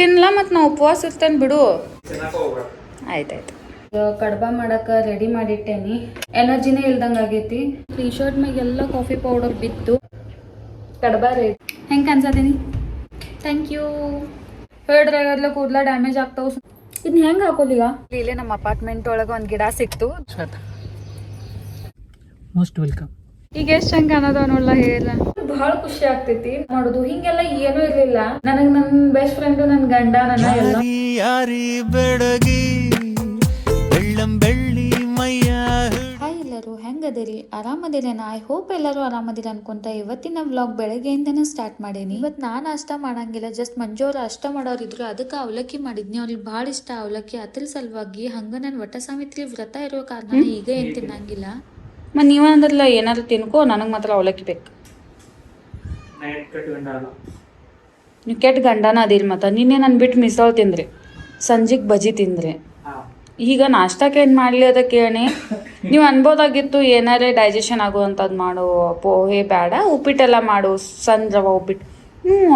ತಿನ್ಲ ಮತ್ತು ನಾ ಉಪವಾಸ ಇರ್ತೇನೆ ಬಿಡು. ಆಯ್ತಾಯ್ತು. ಕಡ್ಬ ಮಾಡಕ್ಕೆ ರೆಡಿ ಮಾಡಿಟ್ಟೇನಿ. ಎನರ್ಜಿನೇ ಇಲ್ದಂಗೆ ಆಗೈತಿ. ಟೀ ಶರ್ಟ್ ಮ್ಯಾಗೆಲ್ಲ ಕಾಫಿ ಪೌಡರ್ ಬಿತ್ತು. ಕಡ್ಬ ರೆಡಿ. ಹೆಂಗೆ ಕಾಣಿಸತೀನಿ? Thank you. ಹೇಳ್ರಿ ಕೂದಲ ಡ್ಯಾಮೇಜ್ ಆಗ್ತಾವ. ಇದನ್ನ ಹೆಂಗೆ ಹಾಕೋದೀಗ? ಇಲ್ಲೇ ನಮ್ಮ ಅಪಾರ್ಟ್ಮೆಂಟ್ ಒಳಗೆ ಒಂದು ಗಿಡ ಸಿಕ್ತು. Most welcome. ಈಗ ಎಷ್ಟು ಚಂದ ಕಾಣೋದವ ನೋಡ್ಲ ಹೇಳ. ಬಹಳ ಖುಷಿ ಆಗ್ತೈತಿ ಮಾಡೋದು. ಹಿಂಗೆಲ್ಲ ಏನೂ ಇರ್ಲಿಲ್ಲ. ನನಗೆ ನನ್ನ ಬೆಸ್ಟ್ ಫ್ರೆಂಡು ನನ್ನ ಗಂಡ ನನ್ನ ಎಲ್ಲ ಹಾಯ್ ಎಲ್ಲರೂ, ಹೆಂಗದಿರಿ? ಆರಾಮದಿರೇನ? ಐ ಹೋಪ್ ಎಲ್ಲರೂ ಆರಾಮದಿರ ಅನ್ಕೊಂತ ಇವತ್ತಿನ ವ್ಲಾಗ್ ಬೆಳಗ್ಗೆಯಿಂದನೇ ಸ್ಟಾರ್ಟ್ ಮಾಡೀನಿ. ಇವತ್ತು ನಾನು ಅಷ್ಟ ಮಾಡಂಗಿಲ್ಲ, ಜಸ್ಟ್ ಮಂಜು ಅವ್ರು ಅಷ್ಟ ಮಾಡೋರಿದ್ರು, ಅದಕ್ಕೆ ಅವಲಕ್ಕಿ ಮಾಡಿದ್ನಿ. ಅವ್ರಿಗೆ ಭಾಳ ಇಷ್ಟ ಅವಲಕ್ಕಿ. ಅದ್ರ ಸಲುವಾಗಿ ಹಂಗ ನಾನು ವಟ ಸಾವಿತ್ರಿ ವ್ರತ ಇರೋ ಕಾರಣ ಈಗ ಏನ್ ತಿನ್ನಂಗಿಲ್ಲ. ಮತ್ತು ನೀವ ಅಂದ್ರಲ್ಲ ಏನಾದ್ರು ತಿನ್ಕೋ, ನನಗೆ ಮಾತ್ರ ಅವಲಕ್ಕಿ ಬೇಕು. ನೀವು ಕೆಟ್ಟ ಗಂಡನ ಅದಿರಿ. ಮತ್ತು ನಿನ್ನೆ ನಾನು ಬಿಟ್ಟು ಮಿಸಲ್ ತಿಂದ್ರಿ, ಸಂಜೆಗೆ ಬಜಿ ತಿಂದ್ರಿ. ಈಗ ನಾಷ್ಟಕ್ಕೆ ಏನು ಮಾಡಲಿ ಅದ ಕೇಳಿ. ನೀವು ಅನ್ಬೋದಾಗಿತ್ತು ಏನಾರೇ ಡೈಜೆಷನ್ ಆಗುವಂಥದ್ದು ಮಾಡು, ಪೋಹೆ ಬೇಡ, ಉಪ್ಪಿಟ್ಟೆಲ್ಲ ಮಾಡು, ಸಣ್ಣ ರವ ಉಪ್ಪಿಟ್ಟು.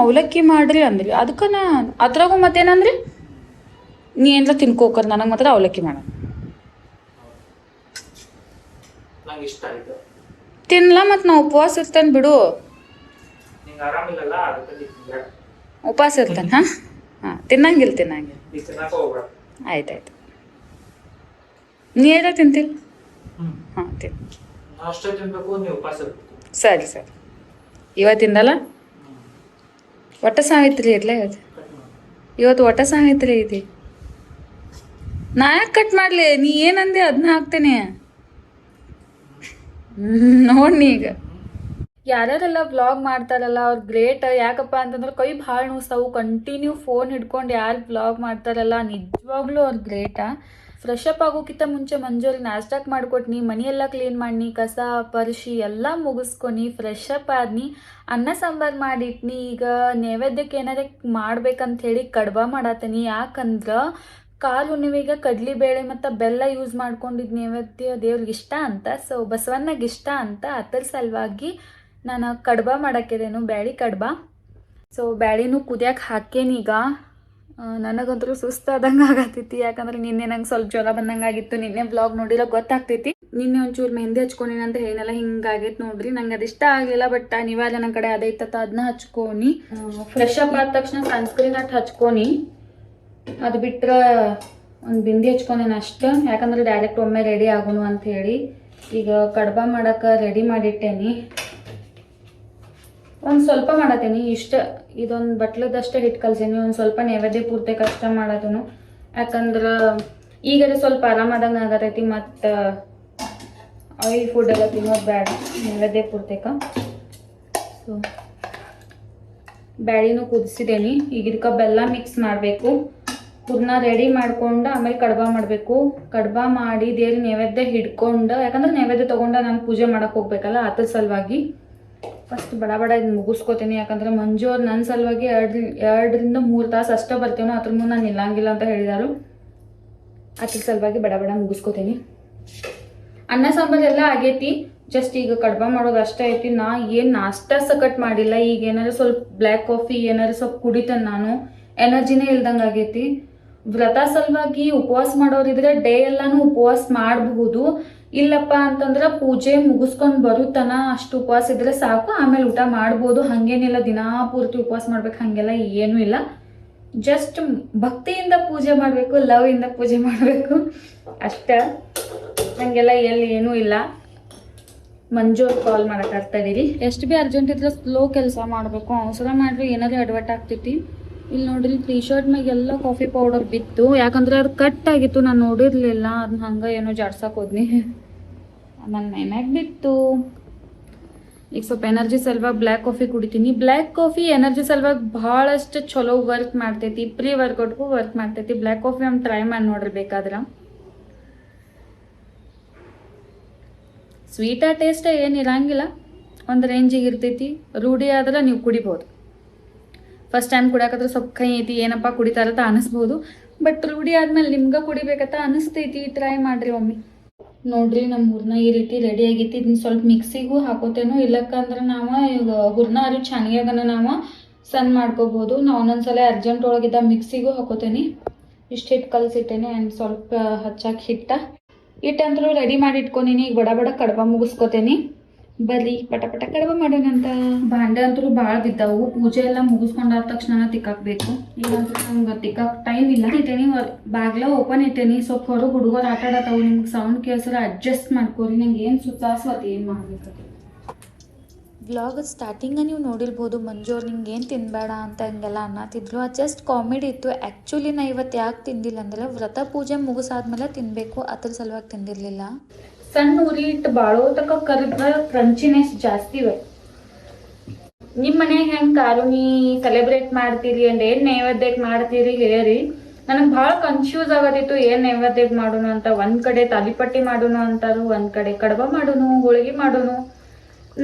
ಅವಲಕ್ಕಿ ಮಾಡ್ರಿ ಅಂದ್ರಿ. ಅದಕ್ಕೆ ನಾ ಅದ್ರಾಗೂ ಮತ್ತೇನಂದ್ರಿ, ನೀ ಏನಾರ ತಿನ್ಕೋಕರ್, ನನಗೆ ಮಾತ್ರ ಅವಲಕ್ಕಿ ಮಾಡ. ತಿನ್ಲ ಮತ್ತು ನಾ ಉಪವಾಸ ಇರ್ತೇನೆ ಬಿಡು. ಉಪವಾಸ ಇರ್ತೇನೆ. ಹಾಂ ತಿನ್ನಂಗಿಲ್ಲ. ಆಯ್ತಾಯ್ತು. ನೀ ಎಲ್ಲ ತಿಂತಿಲ್ಲ? ಹಾಂ ಸರಿ. ಇವತ್ತಿಂದಲ್ಲ ವಟ ಸಾವಿತ್ರಿ ಇರ್ಲೇ ಇವತ್ತು ವಟ ಸಾವಿತ್ರಿ ಐತಿ. ನಾ ಯಾಕೆ ಕಟ್ ಮಾಡಲಿ? ನೀ ಏನಂದೆ ಅದನ್ನ ಹಾಕ್ತೇನೆ ನೋಡಿ. ಈಗ ಯಾರ್ಯಾರೆಲ್ಲ ವ್ಲಾಗ್ ಮಾಡ್ತಾರಲ್ಲ ಅವ್ರು ಗ್ರೇಟ್. ಯಾಕಪ್ಪ ಅಂತಂದ್ರೆ ಕೈ ಭಾಳ ನೋವು. ಕಂಟಿನ್ಯೂ ಫೋನ್ ಹಿಡ್ಕೊಂಡು ಯಾರು ವ್ಲಾಗ್ ಮಾಡ್ತಾರಲ್ಲ ನಿಜವಾಗ್ಲೂ ಅವ್ರು ಗ್ರೇಟ. ಫ್ರೆಶ್ ಅಪ್ ಆಗೋಕ್ಕಿಂತ ಮುಂಚೆ ಮಂಜೂರಿಗೆ ನಾಷ್ಟಾಕ್ ಮಾಡಿಕೊಟ್ನಿ, ಮನೆಯೆಲ್ಲ ಕ್ಲೀನ್ ಮಾಡಿ, ಕಸ ಪರಿಶಿ ಎಲ್ಲ ಮುಗಿಸ್ಕೊನಿ, ಫ್ರೆಶ್ ಅಪ್ ಆದ್ನಿ, ಅನ್ನ ಸಾಂಬಾರು ಮಾಡಿಟ್ನಿ. ಈಗ ನೈವೇದ್ಯಕ್ಕೆ ಏನಾರ ಮಾಡ್ಬೇಕಂತ ಹೇಳಿ ಕಡ್ಬ ಮಾಡತ್ತೀನಿ. ಯಾಕಂದ್ರೆ ಕಾಲು ಹುಣ್ಣಿಮೆಗೆ ಕಡ್ಲಿಬೇಳೆ ಮತ್ತು ಬೆಲ್ಲ ಯೂಸ್ ಮಾಡ್ಕೊಂಡಿದ್ದು ನೈವೇದ್ಯ ದೇವ್ರಿಗೆ ಇಷ್ಟ ಅಂತ. ಸೊ ಬಸವಣ್ಣಗೆ ಇಷ್ಟ ಅಂತ, ಅದ್ರ ಸಲುವಾಗಿ ನಾನು ಕಡ್ಬ ಮಾಡಾಕಿದೇನು, ಬ್ಯಾಳಿ ಕಡ್ಬ. ಸೊ ಬ್ಯಾಳಿನೂ ಕುದಿಯಕ್ಕೆ ಹಾಕೇನೀಗ. ನನಗಂತೂ ಸುಸ್ತಾದಂಗೆ ಆಗತ್ತೈತಿ. ಯಾಕಂದ್ರೆ ನಿನ್ನೆ ನಂಗೆ ಸ್ವಲ್ಪ ಜ್ವರ ಬಂದಂಗೆ ಆಗಿತ್ತು. ನಿನ್ನೆ ಬ್ಲಾಗ್ ನೋಡಿರೋ ಗೊತ್ತಾಗ್ತೈತಿ. ನಿನ್ನೆ ಒಂಚೂರು ಮೆಹಂದಿ ಹಚ್ಕೊಂಡಿನ ಅಂತ ಏನೆಲ್ಲ ಹಿಂಗಾಗೈತೆ ನೋಡ್ರಿ. ನಂಗೆ ಅದು ಇಷ್ಟ ಆಗಲಿಲ್ಲ. ಬಟ್ ನೀವಾಗ ನನ್ನ ಕಡೆ ಅದೈತತ್ತ ಅದನ್ನ ಹಚ್ಕೊನಿ. ಫ್ರೆಶ್ ಅಪ್ ಆದ ತಕ್ಷಣ ಸನ್ಸ್ಕ್ರೀನ್ ಅಟ್ ಹಚ್ಕೊನಿ. ಅದು ಬಿಟ್ಟರೆ ಒಂದು ಬಿಂದಿ ಹಚ್ಕೊಂಡೇನು ಅಷ್ಟು. ಯಾಕಂದ್ರೆ ಡೈರೆಕ್ಟ್ ಒಮ್ಮೆ ರೆಡಿ ಆಗೋನು ಅಂತ ಹೇಳಿ. ಈಗ ಕಡ್ಬ ಮಾಡಕ್ಕೆ ರೆಡಿ ಮಾಡಿಟ್ಟೇನಿ. ಒಂದು ಸ್ವಲ್ಪ ಮಾಡತ್ತೀನಿ ಇಷ್ಟ. ಇದೊಂದು ಬಟ್ಲದಷ್ಟೇ ಹಿಟ್ಟು ಕಲ್ಸೀನಿ. ಒಂದು ಸ್ವಲ್ಪ ನೈವೇದ್ಯ ಪೂರ್ತಿ ಕಷ್ಟ ಮಾಡತ್ತನು. ಯಾಕಂದ್ರೆ ಈಗರೆ ಸ್ವಲ್ಪ ಆರಾಮಾದಂಗೆ ಆಗತೈತಿ. ಮತ್ತು ಆಯಿಲ್ ಫುಡ್ ಎಲ್ಲ ತಿನ್ನೋದು ಬೇಡ ನೈವೇದ್ಯ ಪೂರ್ತಿಕ. ಸೊ ಬ್ಯಾಳಿನೂ ಕುದಿಸಿದೇನಿ. ಈಗ ಇದಕ್ಕೆ ಬೆಲ್ಲ ಮಿಕ್ಸ್ ಮಾಡಬೇಕು. ಕುದನ್ನ ರೆಡಿ ಮಾಡ್ಕೊಂಡು ಆಮೇಲೆ ಕಡ್ಬ ಮಾಡಬೇಕು. ಕಡ್ಬ ಮಾಡಿ ದೇವ್ರ ನೈವೇದ್ಯ ಹಿಡ್ಕೊಂಡು, ಯಾಕಂದ್ರೆ ನೈವೇದ್ಯ ತೊಗೊಂಡು ನಾನು ಪೂಜೆ ಮಾಡಕ್ಕೆ ಹೋಗ್ಬೇಕಲ್ಲ, ಅದ್ರ ಸಲುವಾಗಿ ಫಸ್ಟ್ ಬಡ ಇದು ಮುಗಿಸ್ಕೋತೀನಿ. ಯಾಕಂದ್ರೆ ಮಂಜು ಅವ್ರು ನನ್ನ ಸಲುವಾಗಿ 2 ರಿಂದ 3 ತಾಸು ಅಷ್ಟೇ ಬರ್ತೇನೋ, ಅದ್ರ ಮುಂದೆ ನಾನು ನಿಲ್ಲಂಗಿಲ್ಲ ಅಂತ ಹೇಳಿದಾರು. ಅದ್ರ ಸಲುವಾಗಿ ಬಡ ಮುಗಿಸ್ಕೋತೀನಿ. ಅನ್ನ ಸಾಂಬಾರು ಎಲ್ಲ ಆಗೈತಿ. ಜಸ್ಟ್ ಈಗ ಕಡ್ಬ ಮಾಡೋದು ಅಷ್ಟೇ ಐತಿ. ನಾ ಏನು ನಾಷ್ಟ ಸಕಟ್ ಮಾಡಿಲ್ಲ. ಈಗ ಏನಾದ್ರು ಸ್ವಲ್ಪ ಬ್ಲ್ಯಾಕ್ ಕಾಫಿ ಏನಾದ್ರು ಸ್ವಲ್ಪ ಕುಡಿತೇನೆ ನಾನು. ಎನರ್ಜಿನೇ ಇಲ್ದಂಗೆ ಆಗೈತಿ. ವ್ರತ ಸಲುವಾಗಿ ಉಪವಾಸ ಮಾಡೋರಿದ್ರೆ ಡೇ ಎಲ್ಲಾನು ಉಪವಾಸ ಮಾಡಬಹುದು. ಇಲ್ಲಪ್ಪ ಅಂತಂದ್ರೆ ಪೂಜೆ ಮುಗಿಸ್ಕೊಂಡು ಬರುತ್ತನ ಅಷ್ಟು ಉಪವಾಸ ಇದ್ರೆ ಸಾಕು, ಆಮೇಲೆ ಊಟ ಮಾಡ್ಬೋದು. ಹಾಗೇನಿಲ್ಲ ದಿನಾ ಪೂರ್ತಿ ಉಪವಾಸ ಮಾಡ್ಬೇಕು ಹಾಗೆಲ್ಲ ಏನೂ ಇಲ್ಲ. ಜಸ್ಟ್ ಭಕ್ತಿಯಿಂದ ಪೂಜೆ ಮಾಡಬೇಕು, ಲವ್ ಇಂದ ಪೂಜೆ ಮಾಡಬೇಕು ಅಷ್ಟೇ. ಹಾಗೆಲ್ಲ ಎಲ್ಲಿ ಏನೂ ಇಲ್ಲ. ಮಂಜು ಅವ್ರು ಕಾಲ್ ಮಾಡಕ್ಕಾಗ್ತಾಯಿದ್ದೀರಿ. ಎಷ್ಟು ಭೀ ಅರ್ಜೆಂಟ್ ಇದ್ರೆ ಸ್ಲೋ ಕೆಲಸ ಮಾಡಬೇಕು. ಅವಸರ ಮಾಡಿದ್ರೆ ಏನಾದರೂ ಅಡ್ವರ್ಟ್ ಆಗ್ತೈತಿ. ಇಲ್ಲಿ ನೋಡ್ರಿ ಟೀ ಶರ್ಟ್ ಮ್ಯಾಗೆಲ್ಲ ಕಾಫಿ ಪೌಡರ್ ಬಿತ್ತು. ಯಾಕಂದ್ರೆ ಅದು ಕಟ್ ಆಗಿತ್ತು, ನಾನು ನೋಡಿರಲಿಲ್ಲ. ಅದನ್ನ ಹಂಗೆ ಏನೋ ಜಾಡ್ಸಕ್ಕೆ ಹೋದ್ನಿ, ನನ್ನ ಮೈಮ್ಯಾಗ ಬಿತ್ತು. ಈಗ ಸ್ವಲ್ಪ ಎನರ್ಜಿ ಸಲುವಾಗಿ ಬ್ಲ್ಯಾಕ್ ಕಾಫಿ ಕುಡಿತೀನಿ. ಬ್ಲ್ಯಾಕ್ ಕಾಫಿ ಎನರ್ಜಿ ಸಲುವಾಗಿ ಭಾಳಷ್ಟು ಚಲೋ ವರ್ಕ್ ಮಾಡ್ತೈತಿ. ಪ್ರೀ ವರ್ಕೌಟ್ಗೂ ವರ್ಕ್ ಮಾಡ್ತೈತಿ. ಬ್ಲ್ಯಾಕ್ ಕಾಫಿ ಒಮ್ಮೆ ಟ್ರೈ ಮಾಡಿ ನೋಡ್ರಿ ಬೇಕಾದ್ರೆ. ಸ್ವೀಟ ಟೇಸ್ಟ್ ಏನಿರಂಗಿಲ್ಲ, ಒಂದು ರೇಂಜಿಗೆ ಇರ್ತೈತಿ. ರೂಢಿ ಆದ್ರೆ ನೀವು ಕುಡಿಬೋದು. ಫಸ್ಟ್ ಟೈಮ್ ಕುಡಿಯಾಕತ್ರ ಸ್ವಲ್ಪ ಕೈ ಐತಿ, ಏನಪ್ಪ ಕುಡಿತಾರತ್ತ ಅನಿಸ್ಬೋದು. ಬಟ್ ರೂಢಿ ಆದ್ಮೇಲೆ ನಿಮ್ಗೆ ಕುಡಿಬೇಕತ್ತ ಅನಿಸ್ತೈತಿ. ಟ್ರೈ ಮಾಡಿರಿ ಒಮ್ಮೆ. ನೋಡ್ರಿ ನಮ್ಮ ಹೂರ್ಣ ಈ ರೀತಿ ರೆಡಿ ಆಗೈತಿ. ಇದನ್ನ ಸ್ವಲ್ಪ ಮಿಕ್ಸಿಗೂ ಹಾಕೋತೇನೋ. ಇಲ್ಲಕ್ಕಂದ್ರೆ ನಾವು ಈಗ ಹೂರ್ಣ ಚೆನ್ನಾಗ್ಯಾಗನ ನಾವು ಸಣ್ಣ ಮಾಡ್ಕೋಬೋದು. ನಾವು ಒಂದೊಂದ್ಸಲ ಅರ್ಜೆಂಟ್ ಒಳಗಿದ್ದ ಮಿಕ್ಸಿಗೂ ಹಾಕೋತೇನೆ. ಇಷ್ಟು ಹಿಟ್ಟು ಕಲಸಿಟ್ಟೇನೆ ಆ್ಯಂಡ್ ಸ್ವಲ್ಪ ಹಚ್ಚಾಕಿ ಹಿಟ್ಟಂತರೂ ರೆಡಿ ಮಾಡಿ ಇಟ್ಕೊಂಡೀನಿ. ಈಗ ಬಡ ಬಡ ಕಡಬ ಮುಗಿಸ್ಕೋತೇನೆ. ಬರ್ರಿ ಪಟ ಪಟ ಕಡಬ ಮಾಡೋಣಂತ. ಭಾಂಡೆ ಅಂತೂ ಭಾಳ ಬಿದ್ದಾವು. ಪೂಜೆ ಎಲ್ಲ ಮುಗಿಸ್ಕೊಂಡಾದ ತಕ್ಷಣ ತಿಕ್ಕಾಕ್ಬೇಕು. ಈಗಂತೂ ನಂಗೆ ತಿಕ್ಕಾಕ್ ಟೈಮ್ ಇಲ್ಲ. ಇಟ್ಟೇನಿ ಬಾಗ್ಲ ಓಪನ್ ಇಟ್ಟೇನಿ. ಸ್ವಲ್ಪ ಹೊರಗೆ ಹುಡುಗರು ಆಟ ಆಡತ್ತಾವು. ನಿಮ್ಗೆ ಸೌಂಡ್ ಕೇಳಿಸ್ರೆ ಅಡ್ಜಸ್ಟ್ ಮಾಡ್ಕೋರಿ. ನಂಗೆ ಏನು ಸುತ್ತಾಸ್ವತ್ತು ಏನು ಮಾಡ್ಬೇಕು. ವ್ಲಾಗ್ ಸ್ಟಾರ್ಟಿಂಗ ನೀವು ನೋಡಿರ್ಬೋದು ಮಂಜು ಅವ್ರು ನಿಂಗೆ ಏನು ತಿನ್ನಬೇಡ ಅಂತ ಹಂಗೆಲ್ಲ ಅನ್ನತ್ತಿದ್ರು. ಅದು ಜಸ್ಟ್ ಕಾಮಿಡಿ ಇತ್ತು. ಆ್ಯಕ್ಚುಲಿ ನಾ ಇವತ್ತು ಯಾಕೆ ತಿಂದಿಲ್ಲ ಅಂದರೆ ವ್ರತ ಪೂಜೆ ಮುಗಿಸಾದ್ಮೇಲೆ ತಿನ್ನಬೇಕು, ಅದ್ರ ಸಲುವಾಗಿ ತಿಂದಿರಲಿಲ್ಲ. ಸಣ್ಣ ಉರಿ ಇಟ್ಟು ಬಾಳೋ ತಕ ಕರಿದ್ರೆ ಕ್ರಂಚಿನೆಸ್ ಜಾಸ್ತಿ ಇವೆ. ನಿಮ್ಮ ಮನೆಯಾಗ ಹೆಂಗೆ ಕಾರುಣಿ ಸೆಲೆಬ್ರೇಟ್ ಮಾಡ್ತೀರಿ ಅಂಡ್ ಏನು ನೈವೇದ್ಯಕ್ಕೆ ಮಾಡ್ತೀರಿ ಹೇಳಿ. ನನಗೆ ಭಾಳ ಕನ್ಫ್ಯೂಸ್ ಆಗತ್ತಿತ್ತು ಏನು ನೈವೇದ್ಯಕ್ಕೆ ಮಾಡೋಣ ಅಂತ. ಒಂದು ಕಡೆ ತಾಲಿಪಟ್ಟಿ ಮಾಡೋಣ ಅಂತಾರು, ಒಂದು ಕಡೆ ಕಡಬ ಮಾಡೋನು, ಹೋಳಿಗೆ ಮಾಡೋನು.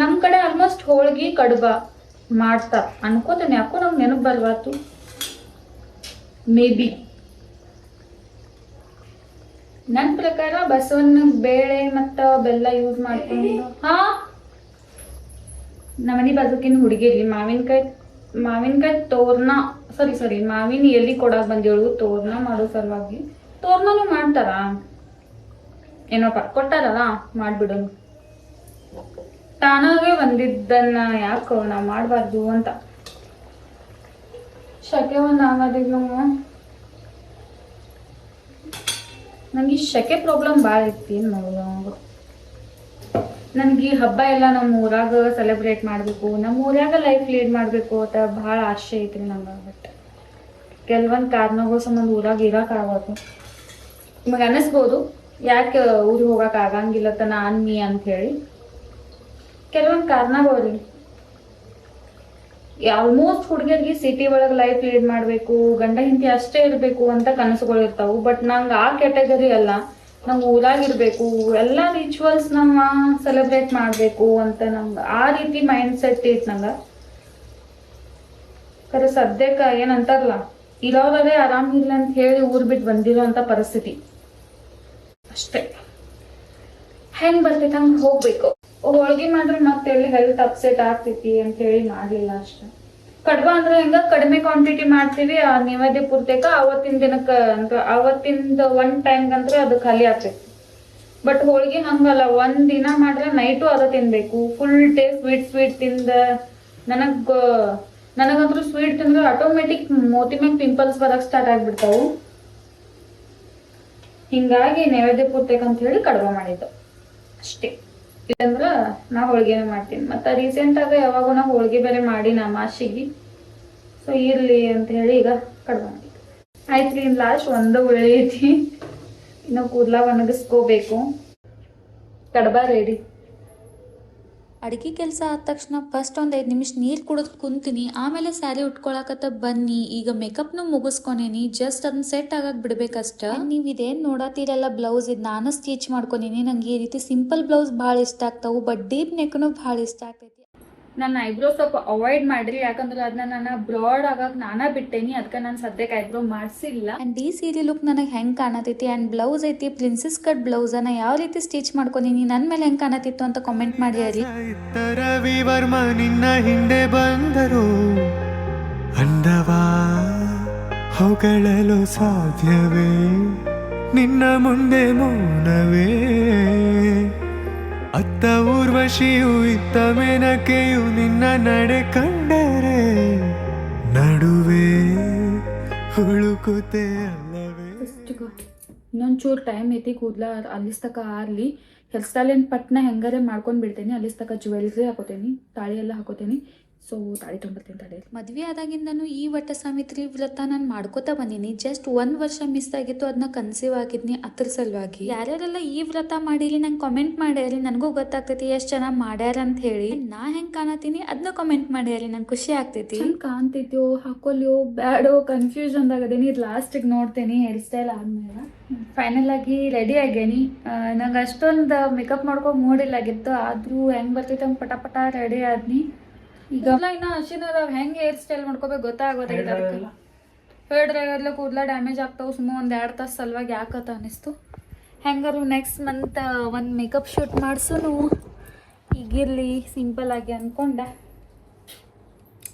ನಮ್ಮ ಕಡೆ ಆಲ್ಮೋಸ್ಟ್ ಹೋಳಿಗೆ ಕಡಬ ಮಾಡ್ತಾರೆ ಅನ್ಕೋತೇನೆ. ಯಾಕೋ ನಂಗೆ ನೆನಪು ಬಲ್ವಾತು. ಮೇ ಬಿ ನನ್ನ ಪ್ರಕಾರ ಬಸವನ ಬೇಳೆ ಮತ್ತು ಬೆಲ್ಲ ಯೂಸ್ ಮಾಡ್ಕೊಂಡು ನಮ್ಮನೆ ಬಾಜುಕಿನ ಹುಡುಗಿರ್ಲಿ ಮಾವಿನಕಾಯಿ ತೋರ್ನ ಮಾವಿನ ಎಲ್ಲಿ ಕೊಡಕ್ಕೆ ಬಂದೇಳು. ತೋರ್ನ ಮಾಡೋ ಸಲುವಾಗಿ ತೋರ್ನೂ ಮಾಡ್ತಾರ ಏನೋಪ್ಪ ಕೊಟ್ಟಾರಲ್ಲ ಮಾಡ್ಬಿಡೋನು. ತಾನಾಗೆ ಬಂದಿದ್ದನ್ನ ಯಾಕೆ ನಾವು ಮಾಡಬಾರ್ದು ಅಂತ. ಶಕೆ ಒಂದು ಆಗೋದಿಲ್ಲ. ನನಗೆ ಶಕೆ ಪ್ರಾಬ್ಲಮ್ ಭಾಳ ಐತಿ. ನೋಡು ನನಗೆ ಈ ಹಬ್ಬ ಎಲ್ಲ ನಮ್ಮ ಊರಾಗ ಸೆಲೆಬ್ರೇಟ್ ಮಾಡಬೇಕು, ನಮ್ಮ ಊರಾಗ ಲೈಫ್ ಲೀಡ್ ಮಾಡಬೇಕು ಅಂತ ಭಾಳ ಆಸೆ ಐತ್ರಿ ನಂಗೆ. ಬಟ್ ಕೆಲವೊಂದು ಕಾರಣಗಳು ಸಂಬಂಧ ಊರಾಗ ಇರೋಕ್ಕಾಗೋದು. ನಿಮಗೆ ಅನ್ನಿಸ್ಬೋದು ಯಾಕೆ ಊರಿಗೆ ಹೋಗಕ್ಕೆ ಆಗಂಗಿಲ್ಲ ನಾನ್ಮಿ ಅಂತ ಹೇಳಿ. ಕೆಲವೊಂದು ಕಾರಣಗಳು ರೀ. ಆಲ್ಮೋಸ್ಟ್ ಹುಡುಗಿಯರಿಗೆ ಸಿಟಿ ಒಳಗೆ ಲೈಫ್ ಲೀಡ್ ಮಾಡಬೇಕು, ಗಂಡ ಹೆಂಡತಿ ಅಷ್ಟೇ ಇರಬೇಕು ಅಂತ ಕನಸುಗಳು ಇರ್ತಾವೆ. ಬಟ್ ನಂಗೆ ಆ ಕ್ಯಾಟಗರಿ ಅಲ್ಲ. ನಂಗೆ ಊರಾಗಿರ್ಬೇಕು, ಎಲ್ಲ ರಿಚುವಲ್ಸ್ ನಮ್ಮ ಸೆಲೆಬ್ರೇಟ್ ಮಾಡಬೇಕು ಅಂತ ನಂಗೆ ಆ ರೀತಿ ಮೈಂಡ್ ಸೆಟ್ ಐತೆ ನಂಗೆ. ಕರೆ ಸದ್ಯಕ್ಕೆ ಏನಂತಾರಲ್ಲ, ಇರೋದೇ ಆರಾಮಿಲ್ಲ ಅಂತ ಹೇಳಿ ಊರು ಬಿಟ್ಟು ಬಂದಿರೋ ಅಂತ ಪರಿಸ್ಥಿತಿ ಅಷ್ಟೇ. ಹೆಂಗೆ ಬರ್ತೈತೆ ಹಂಗೆ ಹೋಗ್ಬೇಕು. ಹೋಳಿಗೆ ಮಾಡಿದ್ರೆ ಮತ್ತೆ ಎಲ್ಲಿ ಹೆಲ್ತ್ ಅಪ್ಸೆಟ್ ಆಗ್ತೈತಿ ಅಂತ ಹೇಳಿ ಮಾಡಲಿಲ್ಲ ಅಷ್ಟೆ. ಕಡಬ ಅಂದ್ರೆ ಹೆಂಗ ಕಡಿಮೆ ಕ್ವಾಂಟಿಟಿ ಮಾಡ್ತೀವಿ, ಆ ನೈವೇದ್ಯ ಪೂರ್ತೇಕ ಅವತ್ತಿನ ದಿನಕ್ಕೆ ಅಂತ ಅವತ್ತಿಂದ ಒನ್ ಟೈಮ್ಗಂದ್ರೆ ಅದು ಖಾಲಿ ಆಗ್ತೈತಿ. ಬಟ್ ಹೋಳಿಗೆ ಹಂಗಲ್ಲ, ಒಂದ್ ದಿನ ಮಾಡ್ರೆ ನೈಟು ಅದ ತಿನ್ಬೇಕು. ಫುಲ್ ಡೇ ಸ್ವೀಟ್ ತಿಂದ ನನಗಂತೂ ಸ್ವೀಟ್ ತಿಂದ್ರೆ ಆಟೋಮೆಟಿಕ್ ಮೋತಿ ಮ್ಯಾಗ ಪಿಂಪಲ್ಸ್ ಬರಕ್ ಸ್ಟಾರ್ಟ್ ಆಗ್ಬಿಡ್ತಾವು. ಹಿಂಗಾಗಿ ನೈವೇದ್ಯ ಪೂರ್ತೇಕ ಅಂತ ಹೇಳಿ ಕಡಬ ಮಾಡಿದ್ದು ಅಷ್ಟೇ. ಇಲ್ಲಂದ್ರ ನಾ ಹೋಳಿಗೆನೇ ಮಾಡ್ತೀನಿ. ಮತ್ತು ರೀಸೆಂಟಾಗ ಯಾವಾಗ ನಾ ಹೋಳಿಗೆ ಬೇರೆ ಮಾಡಿ ಅಮಾಸಿಗೆ, ಸೊ ಇರಲಿ ಅಂತ ಹೇಳಿ ಈಗ ಕಡಿಮೆ ಮಾಡಿದ್ದು ಆಯ್ತು ರೀ. ಲಾಸ್ಟ್ ಒಂದು ಉಳಿಯೈತಿ, ಇನ್ನು ಕೂದಲ ಒಣಗಿಸ್ಕೋಬೇಕು. ಕಡಬ ರೆಡಿ. ಅಡುಗೆ ಕೆಲಸ ಆದ ತಕ್ಷಣ ಫಸ್ಟ್ ಒಂದು 5 ನಿಮಿಷ ನೀರು ಕುಡಿದು ಕುಂತೀನಿ. ಆಮೇಲೆ ಸ್ಯಾರಿ ಉಟ್ಕೊಳಕತ್ತ ಬನ್ನಿ. ಈಗ ಮೇಕಪ್ನು ಮುಗಿಸ್ಕೊನೇನಿ, ಜಸ್ಟ್ ಅದನ್ನ ಸೆಟ್ ಆಗಕ್ಕೆ ಬಿಡ್ಬೇಕಷ್ಟ. ನೀವು ಇದೇನು ನೋಡತ್ತೀರಲ್ಲ ಬ್ಲೌಸ್, ಇದು ನಾನು ಸ್ಟಿಚ್ ಮಾಡ್ಕೊನಿ. ನಂಗೆ ಈ ರೀತಿ ಸಿಂಪಲ್ ಬ್ಲೌಸ್ ಭಾಳ ಇಷ್ಟ ಆಗ್ತಾವು, ಬಟ್ ಡೀಪ್ ನೆಕ್ನು ಭಾಳ ಇಷ್ಟ ಆಗ್ತೈತಿ. ನನ್ನ ಐಬ್ರೋ ಸ್ವಲ್ಪ ಅವಾಯ್ಡ್ ಮಾಡಿರಿ, ಯಾಕಂದ್ರೆ ಅದನ್ನ ನಾನು ಬ್ರಾಡ್ ಆಗಕ್ಕೆ ನಾನಾ ಬಿಟ್ಟೇನಿ. ಅದಕ್ಕೆ ನಾನು ಸದ್ಯಕ್ಕೆ ಐಬ್ರೋ ಮಾಡಿಸಿಲ್ಲ. ಆ್ಯಂಡ್ ಈ ಸೀರೆ ಲುಕ್ ನನಗೆ ಹೆಂಗೆ ಕಾಣತೈತಿ ಆ್ಯಂಡ್ ಬ್ಲೌಸ್ ಐತಿ ಪ್ರಿನ್ಸಸ್ ಕಟ್ ಬ್ಲೌಸನ್ನ ಯಾವ ರೀತಿ ಸ್ಟಿಚ್ ಮಾಡ್ಕೊನಿ, ನನ್ನ ಮೇಲೆ ಹೆಂಗೆ ಕಾಣತಿತ್ತು ಅಂತ ಕಾಮೆಂಟ್ ಮಾಡಿ ಹೇಳಿ. ರವಿವರ್ಮ ನಿನ್ನ ಹಿಂದೆ ಬಂದರು, ಅಂದವಾ ಹೊಗಳಲು ಸಾಧ್ಯವೇ, ನಿನ್ನ ಮುಂದೆ ಮೌನವೇ. ಅತ್ತ ಊರ್ವಶಿಯು ಇತ್ತ ಮೇನಕೆಯು ನಿನ್ನ ನಡೆ ಕಂಡರೆ ನಡುವೆ ಹುಳುಕುತ್ತೆ ಅಲ್ಲವೇ. ಇನ್ನೊಂಚೂರು ಟೈಮ್ ಐತಿ. ಕೂದಲ ಅಲ್ಲಿಸ್ತಕ ಆರ್ಲಿ. ಹೇರ್ ಸ್ಟೈಲ್ ಏನು ಪಟ್ನ ಹೆಂಗಾರೆ ಮಾಡ್ಕೊಂಡು ಬಿಡ್ತೇನೆ. ಅಲ್ಲಿಸ್ತಕ ಜ್ಯುವೆಲ್ರಿ ಹಾಕೋತೇನೆ, ತಾಳಿ ಎಲ್ಲ ಹಾಕೋತೇನೆ. ಸೊ ತಾಳಿ ತೊಗೊಂಬರ್ತೇನೆ ತಡೆ. ಮದುವೆ ಆದಾಗಿಂದನೂ ಈ ವಟ ಸಾವಿತ್ರಿ ವ್ರತ ನಾನು ಮಾಡ್ಕೋತಾ ಬಂದೀನಿ. ಜಸ್ಟ್ 1 ವರ್ಷ ಮಿಸ್ ಆಗಿತ್ತು, ಅದನ್ನ ಕನ್ಸೀವ್ ಆಗಿದ್ನಿ ಅದ್ರ ಸಲುವಾಗಿ. ಯಾರ್ಯಾರೆಲ್ಲ ಈ ವ್ರತ ಮಾಡಿರಿ ನಂಗೆ ಕಾಮೆಂಟ್ ಮಾಡ್ಯಾರಿ, ನನಗೂ ಗೊತ್ತಾಗ್ತೈತಿ ಎಷ್ಟು ಚೆನ್ನಾಗಿ ಮಾಡ್ಯಾರ ಅಂತ ಹೇಳಿ. ನಾ ಹೆಂಗೆ ಕಾಣತೀನಿ ಅದನ್ನ ಕಾಮೆಂಟ್ ಮಾಡ್ಯಾರಿ, ನಂಗೆ ಖುಷಿ ಆಗ್ತೈತಿ. ಹೆಂಗೆ ಕಾಣ್ತೈತಿಯೋ ಹಾಕೊಲ್ಯೋ ಬ್ಯಾಡೋ ಕನ್ಫ್ಯೂಷನ್ ಆಗದೇನಿ. ಲಾಸ್ಟಿಗೆ ನೋಡ್ತೇನೆ ಹೇರ್ ಸ್ಟೈಲ್ ಆದ್ಮೇಲೆ. ಫೈನಲ್ ಆಗಿ ರೆಡಿ ಆಗೇನಿ. ನಂಗೆ ಅಷ್ಟೊಂದು ಮೇಕಪ್ ಮಾಡ್ಕೊಂಡು ಮೂಡಿಲ್ಲಾಗಿತ್ತು, ಆದರೂ ಹೆಂಗೆ ಬರ್ತೈತೆ ಹಂಗೆ ಪಟ ಪಟ ರೆಡಿ ಆದ್ನಿ. ಈಗ ಇನ್ನ ಹಸಿನ ಅದಾವ, ಹೆಂಗೆ ಹೇರ್ ಸ್ಟೈಲ್ ಮಾಡ್ಕೋಬೇಕು ಗೊತ್ತಾಗೋದಾಗಿದೆ. ಅದಕ್ಕೆ ಹೇಳಿದ್ರೆ ಎಲ್ಲ ಕೂದಲ ಡ್ಯಾಮೇಜ್ ಆಗ್ತಾವೆ. ಸುಮ್ಮನೆ ಒಂದು 2 ತಾಸು ಸಲುವಾಗಿ ಯಾಕತ್ತ ಅನ್ನಿಸ್ತು. ಹೆಂಗಾರು ನೆಕ್ಸ್ಟ್ ಮಂತ್ ಒಂದು ಮೇಕಪ್ ಶೂಟ್ ಮಾಡಿಸೋನು ಈಗಿರಲಿ ಸಿಂಪಲ್ ಆಗಿ ಅಂದ್ಕೊಂಡೆ.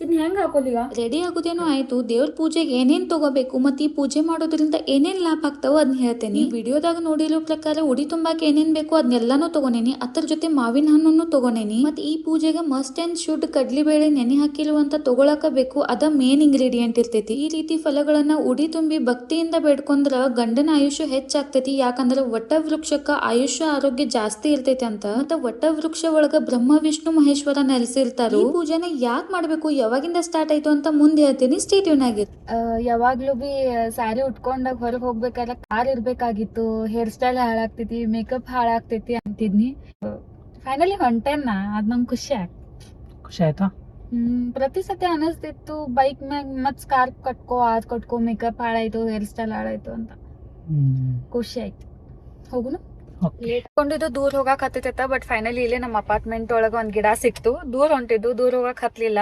ಇದನ್ನ ಹೆಂಗ್ ಹಾಕೋಲೀಗ? ರೆಡಿ ಆಗೋದೇನೋ ಆಯ್ತು. ದೇವ್ರ ಪೂಜೆಗೆ ಏನೇನ್ ತಗೋಬೇಕು ಮತ್ತೆ ಈ ಪೂಜೆ ಮಾಡೋದ್ರಿಂದ ಏನೇನ್ ಲಾಭ ಆಗ್ತಾವ ಅದನ್ನ ಹೇಳ್ತೇನೆ. ವಿಡಿಯೋದಾಗ ನೋಡಿರೋ ಪ್ರಕಾರ ಉಡಿ ತುಂಬಾಕ್ ಏನೇನ್ ಬೇಕು ಅದನ್ನೆಲ್ಲಾನು ತಗೋನೇನಿ. ಅದ್ರ ಜೊತೆ ಮಾವಿನ ಹಣ್ಣನ್ನು ತಗೋನೇನಿ. ಮತ್ತೆ ಈ ಪೂಜೆಗೆ ಮಸ್ಟ್ ಅಂಡ್ ಶುಡ್ ಕಡ್ಲಿ ಬೇಳೆ ನೆನೆ ಹಾಕಿರುವಂತ ತಗೊಳಕ ಬೇಕು. ಅದ ಮೇನ್ ಇಂಗ್ರೀಡಿಯೆಂಟ್ ಇರ್ತೈತಿ. ಈ ರೀತಿ ಫಲಗಳನ್ನ ಉಡಿ ತುಂಬಿ ಭಕ್ತಿಯಿಂದ ಬೇಡ್ಕೊಂಡ್ರ ಗಂಡನ ಆಯುಷ್ಯ ಹೆಚ್ಚಾಗ್ತೈತಿ. ಯಾಕಂದ್ರ ವಟ ವೃಕ್ಷಕ್ಕ ಆಯುಷ್ಯ ಆರೋಗ್ಯ ಜಾಸ್ತಿ ಇರ್ತೈತಿ ಅಂತ. ಮತ್ತ ವಟ ವೃಕ್ಷ ಒಳಗ ಬ್ರಹ್ಮ ವಿಷ್ಣು ಮಹೇಶ್ವರ ನೆಲೆಸಿರ್ತಾರ. ಈ ಪೂಜೆನ ಯಾಕೆ ಮಾಡ್ಬೇಕು, ಯಾವಾಗಿಂದ ಸ್ಟಾರ್ಟ್ ಆಯ್ತು ಅಂತ ಮುಂದೆ ಹೇಳ್ತೀನಿ. ಸ್ಟೇ ಟ್ಯೂನ್ ಆಗಿರಿ. ಯಾವಾಗ್ಲೂ ಬಿ ಸ್ಯಾರಿ ಉಟ್ಕೊಂಡಾಗ ಹೊರಗೆ ಹೋಗ್ಬೇಕಾದ್ರೆ ಕಾರ್ ಇರ್ಬೇಕಾಗಿತ್ತು. ಹೇರ್ ಸ್ಟೈಲ್ ಹಾಳಾಗ್ತೈತಿ, ಮೇಕಪ್ ಹಾಳಾಗ್ತೈತಿ ಅಂತಿದ್ನಿ. ಫೈನಲಿ ಹೊಂಟೇನ, ಅದ್ ನಂಗೆ ಖುಷಿ ಆಯ್ತಾ? ಪ್ರತಿ ಸತಿ ಅನಿಸ್ತಿತ್ತು ಬೈಕ್ ಮ್ಯಾಗ ಮತ್ ಸ್ಕಾರ್ಫ್ ಕಟ್ಕೋ, ಅದ್ ಕಟ್ಕೋ, ಮೇಕಪ್ ಹಾಳಾಯ್ತು, ಹೇರ್ ಸ್ಟೈಲ್ ಹಾಳಾಯ್ತು ಅಂತ. ಖುಷಿ ಆಯ್ತು. ಹೋಗುನು. ಕೊಂಡಿದ್ದು ದೂರ ಹೋಗಾಕ್ ಹತ್ತಿತ್ತ. ಬಟ್ ಫೈನಲಿ ಇಲ್ಲೇ ನಮ್ಮ ಅಪಾರ್ಟ್ಮೆಂಟ್ ಒಳಗ ಒಂದ್ ಗಿಡ ಸಿಕ್ತು. ದೂರ ಹೊಂಟಿದ್ದು, ದೂರ ಹೋಗಾಕ್ ಹತ್ಲಿಲ್ಲ.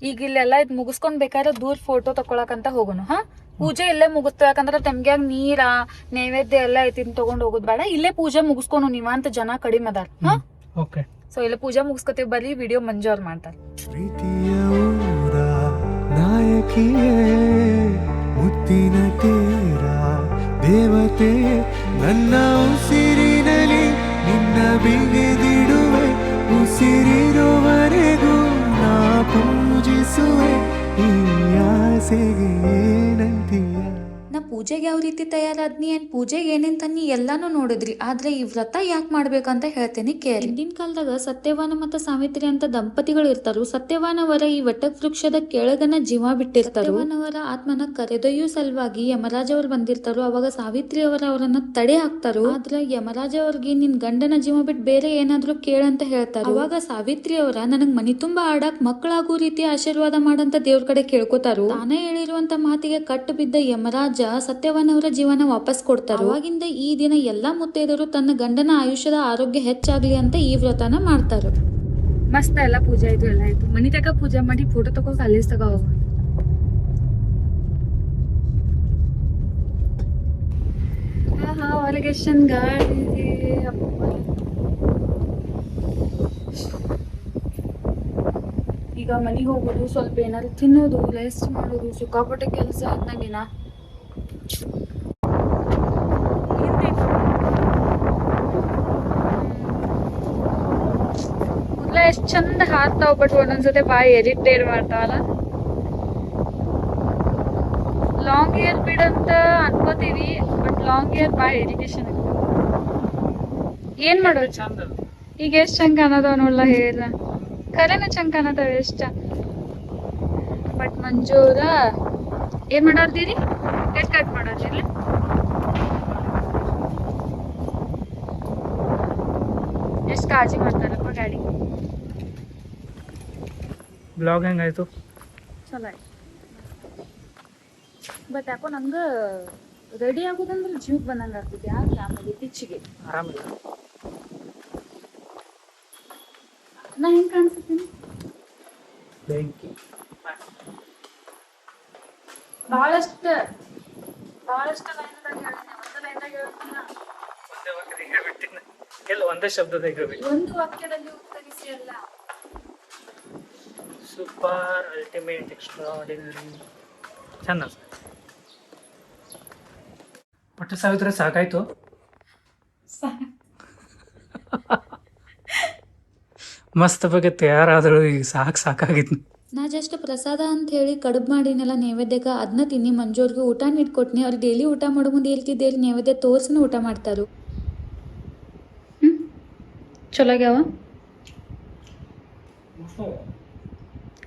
ಈಗ ಇಲ್ಲೆಲ್ಲ ಇದ್ ಮುಗಿಸ್ಕೊಂಡ್ ಬೇಕಾದ್ರೆ ದೂರ ಫೋಟೋ ತಕೊಳಕಂತ ಹೋಗುನು. ಪೂಜೆ ಇಲ್ಲೇ ಮುಗಿಸ್ತು. ಯಾಕಂದ್ರೆ ತೆಮ್ಗ್ಯಾಗ ನೀರ ನೈವೇದ್ಯ ಎಲ್ಲ ಐತಿ ತಗೊಂಡ್ ಹೋಗುದ್ ಬೇಡ. ಇಲ್ಲೇ ಪೂಜೆ ಮುಗಿಸ್ಕೊನು. ನೀವಂತ ಜನ ಕಡಿಮೆ ಅದಾರ. ಸೊ ಇಲ್ಲೇ ಪೂಜೆ ಮುಗಿಸ್ಕೊತೀವಿ. ಬರ್ರಿ, ವಿಡಿಯೋ ಮಂಜು ಅವ್ರು ಮಾಡ್ತಾರೆ. ಪ್ರೀತಿಯ ಊರ ನಾಯಕಿಯೇ, ಮುತ್ತಿನ ತೇರ ದೇವತೆ, ನನ್ನ ಉಸಿರಿನಲ್ಲಿ ನಿನ್ನ ಬಿಗಿದಿಡುವೆ. ಉಸಿರಿರುವವರೆಗೂ ನಾ ಪೂಜಿಸುವೆ. ಈ ಆಸೆಗೆ ಏನಂತೀಯ? ನಾ ಪೂಜೆಗೆ ಯಾವ ರೀತಿ ತಯಾರಾದ್ನಿ ಅಂಡ್ ಪೂಜೆಗೆ ಏನೇನ್ ತನ್ನಿ ಎಲ್ಲಾನು ನೋಡಿದ್ರಿ. ಆದ್ರೆ ಈ ವ್ರತ ಯಾಕೆ ಮಾಡ್ಬೇಕಂತ ಹೇಳ್ತೇನೆ ಕೇಳಿ. ಹಿಂದಿನ ಕಾಲದಾಗ ಸತ್ಯವಾನ ಮತ್ತು ಸಾವಿತ್ರಿ ಅಂತ ದಂಪತಿಗಳು ಇರ್ತಾರು. ಸತ್ಯವಾನವರ ಈ ವಟ ವೃಕ್ಷದ ಕೆಳಗನ ಜೀವ ಬಿಟ್ಟಿರ್ತಾರು. ಸತ್ಯವಾನವರ ಆತ್ಮನ ಕರೆದೊಯ್ಯೋ ಸಲುವಾಗಿ ಯಮರಾಜ ಅವ್ರು ಬಂದಿರ್ತಾರು. ಅವಾಗ ಸಾವಿತ್ರಿ ಅವರನ್ನ ತಡೆ ಹಾಕ್ತಾರು. ಆದ್ರ ಯಮರಾಜ ಅವ್ರಿಗೆ ನಿನ್ ಗಂಡನ ಜೀವ ಬಿಟ್ಟು ಬೇರೆ ಏನಾದ್ರು ಕೇಳಂತ ಹೇಳ್ತಾರ. ಅವಾಗ ಸಾವಿತ್ರಿ ಅವರ ನನಗ್ ಮನಿ ತುಂಬಾ ಆಡಾಕ್ ಮಕ್ಕಳಾಗೋ ರೀತಿ ಆಶೀರ್ವಾದ ಮಾಡಂತ ದೇವ್ರ ಕಡೆ ಕೇಳ್ಕೊತಾರು. ತಾನೇ ಹೇಳಿರುವಂತ ಮಾತಿಗೆ ಕಟ್ಟು ಬಿದ್ದ ಯಮರಾಜ ಸತ್ಯವಾನವರ ಜೀವನ ವಾಪಸ್ ಕೊಡ್ತಾರೋ. ಅವಾಗಿಂದ ಈ ದಿನ ಎಲ್ಲಾ ಮುತ್ತೈದರು ತನ್ನ ಗಂಡನ ಆಯುಷ್ಯದ ಆರೋಗ್ಯ ಹೆಚ್ಚಾಗ್ಲಿ ಅಂತ ಈ ವ್ರತನ ಮಾಡ್ತಾರ. ಮಸ್ತ್ ಎಲ್ಲ ಪೂಜೆ ಆಯ್ತು, ಎಲ್ಲ ಆಯ್ತು. ಮನಿ ತಕ ಪೂಜೆ ಮಾಡಿ ಫೋಟೋ ತಗೋ, ಕಾಲೇಜ್ ತಗೋ ಹೋಗೋಣ. ಹೊರಗೆ ಎಷ್ಟು ಚಂದ ಗಾಳಿ ಇದೆ. ಈಗ ಮನೆಗೆ ಹೋಗೋದು, ಸ್ವಲ್ಪ ಏನಾದ್ರು ತಿನ್ನೋದು, ರೆಸ್ಟ್ ಮಾಡೋದು, ಸಿಕ್ಕಾಪಟ್ಟೆ ಕೆಲಸ ಆದ್ನಂಗಿನ. ಕೂದಲ ಎಷ್ಟ್ ಚಂದ ಹಾರ್ತಾವ್. ಬಟ್ ಒಂದೊಂದ್ಸತಿ ಬಾಯಿ ಇರಿಟೇಟ್ ಮಾಡ್ತಾವಲ್ಲ. ಲಾಂಗ್ ಹೇರ್ ಬಿಡಂತ ಅನ್ಕೋತೀವಿ, ಬಟ್ ಲಾಂಗ್ ಹೇರ್ ಬಾಯಿ ಇರಿಟೇಷನ್ ಏನ್ ಮಾಡೋದು. ಚಂದ ಈಗ ಎಷ್ಟ್ ಚಂದ ಕಾಣದವ ನೋಡ್ಲ ಹೇರ್. ಖರೇನ ಚಂದ ಕಾಣತಾವ ಎಷ್ಟ. ಬಟ್ ಮಂಜೂರ ಏನ್ ಮಾಡೋರ್ದಿರಿ? ಹೇರ್ ಕಟ್ ಮಾಡೋದಿಲ್ಲ. ಎಷ್ಟು ಕಾಳಜಿ ಮಾಡ್ತಾರಪ್ಪ ಗಾಡಿ. ಬ್ಲಾಗ್ ಹೆಂಗಾಯ್ತು? ಚಲೋ ಆಯ್ತು. ಬಟ್ ಯಾಕೋ ನಂಗೆ ರೆಡಿ ಆಗೋದಂದ್ರೆ ಜೀವಕ್ಕೆ ಬಂದಂಗೆ ಆಗ್ತೈತಿ. ಯಾಕೆ ಆಮೇಲೆ ಇತ್ತೀಚೆಗೆ ಆರಾಮಿಲ್ಲ. ನಾ ಹೆಂಗೆ ಕಾಣಿಸ್ತೀನಿ? ಬೆಂಕಿ ಭಾಳಷ್ಟು ಲೈನ್ದಾಗ ಹೇಳಿದ್ದೆ. ಒಂದು ಲೈನ್ದಾಗ ಹೇಳ್ತೀನ, ಒಂದೇ ವಾಕ್ಯದಾಗ ಹೇಳ್ಬಿಟ್ಟಿನ. ಎಲ್ಲ ಒಂದೇ ಶಬ್ದದಾಗ ಹೇಳ್ಬೇಕು. ಒಂದು ವಾಕ್ಯದಲ್ಲಿ ಉತ್ತರಿಸಿ ಅಲ್ಲ. Super, ultimate, extraordinary. ಚಂದ. ಒಟ್ಟು ಸಾವಿತ್ರಿ ಸಾಕಾಯ್ತು. ಮಸ್ತ್ ಬಗ್ಗೆ ತಯಾರಾದ್ರು. ಈಗ ಸಾಕಾಗಿತ್ತು. ನಾ ಜಸ್ಟ್ ಪ್ರಸಾದ ಅಂತ ಹೇಳಿ ಕಡುಬು ಮಾಡಿನೆಲ್ಲ ನೈವೇದ್ಯಕ್ಕೆ ಅದನ್ನ ತಿನ್ನಿ. ಮಂಜೂರ್ಗೆ ಊಟ ನೀಡ್ಕೊಟ್ನಿ. ಅವ್ರು ಡೈಲಿ ಊಟ ಮಾಡೋ ಮುಂದೆ ಹೇಳ್ತಿದ್ದೇಳಿ ನೈವೇದ್ಯ ತೋರ್ಸನ ಊಟ ಮಾಡ್ತಾರು. ಚಲೋ ಆಗ್ಯಾವ.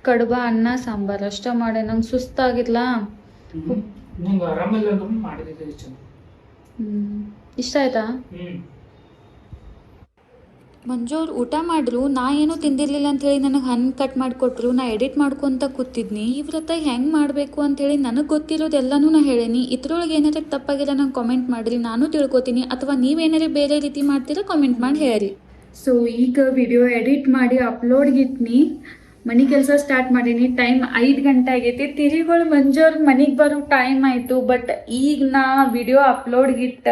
ಕಡುಬ, ಅನ್ನ, ಸಾಂಬಾರ್ ಅಷ್ಟ ಮಾಡಿ ನಂಗೆ ಸುಸ್ತಾಗಿರ್ಲ. ನಿಂಗೆ ಆರಾಮಿಲ್ಲ ಅಂದ್ರೂ ಮಾಡಿದ್ದೆ ಚಂದ. ಇಷ್ಟ ಆಯ್ತಾ? ಮಂಜೂರ್ ಊಟ ಮಾಡ್ರು. ನಾ ಏನೂ ತಿಂದಿರ್ಲಿಲ್ಲ ಅಂತ ಹೇಳಿ ನನಗೆ ಹಣ್ಣು ಕಟ್ ಮಾಡಿಕೊಟ್ರು. ನಾ ಎಡಿಟ್ ಮಾಡ್ಕೊಂತ ಕೂತಿದ್ನಿ. ಈ ವ್ರತ ಹೆಂಗೆ ಮಾಡಬೇಕು ಅಂತೇಳಿ ನನಗೆ ಗೊತ್ತಿರೋದೆಲ್ಲನೂ ನಾ ಹೇಳೀನಿ. ಇದ್ರೊಳಗೆ ಏನಾರ ತಪ್ಪಾಗಿಲ್ಲ ನಂಗೆ ಕಾಮೆಂಟ್ ಮಾಡಿರಿ, ನಾನು ತಿಳ್ಕೊತೀನಿ. ಅಥವಾ ನೀವೇನಾರ ಬೇರೆ ರೀತಿ ಮಾಡ್ತೀರಾ ಕಾಮೆಂಟ್ ಮಾಡಿ ಹೇಳಿ. ಸೊ ಈಗ ವಿಡಿಯೋ ಎಡಿಟ್ ಮಾಡಿ ಅಪ್ಲೋಡ್ಗೆ ಇಟ್ನಿ. ಮನೆ ಕೆಲಸ ಸ್ಟಾರ್ಟ್ ಮಾಡೀನಿ. ಟೈಮ್ 5 ಗಂಟೆ ಆಗೈತಿ. ತಿರಿಗಳು ಮಂಜೋರ್ ಮನೆಗೆ ಬರೋ ಟೈಮ್ ಆಯಿತು. ಬಟ್ ಈಗ ನಾ ವಿಡಿಯೋ ಅಪ್ಲೋಡ್ಗಿಟ್ಟ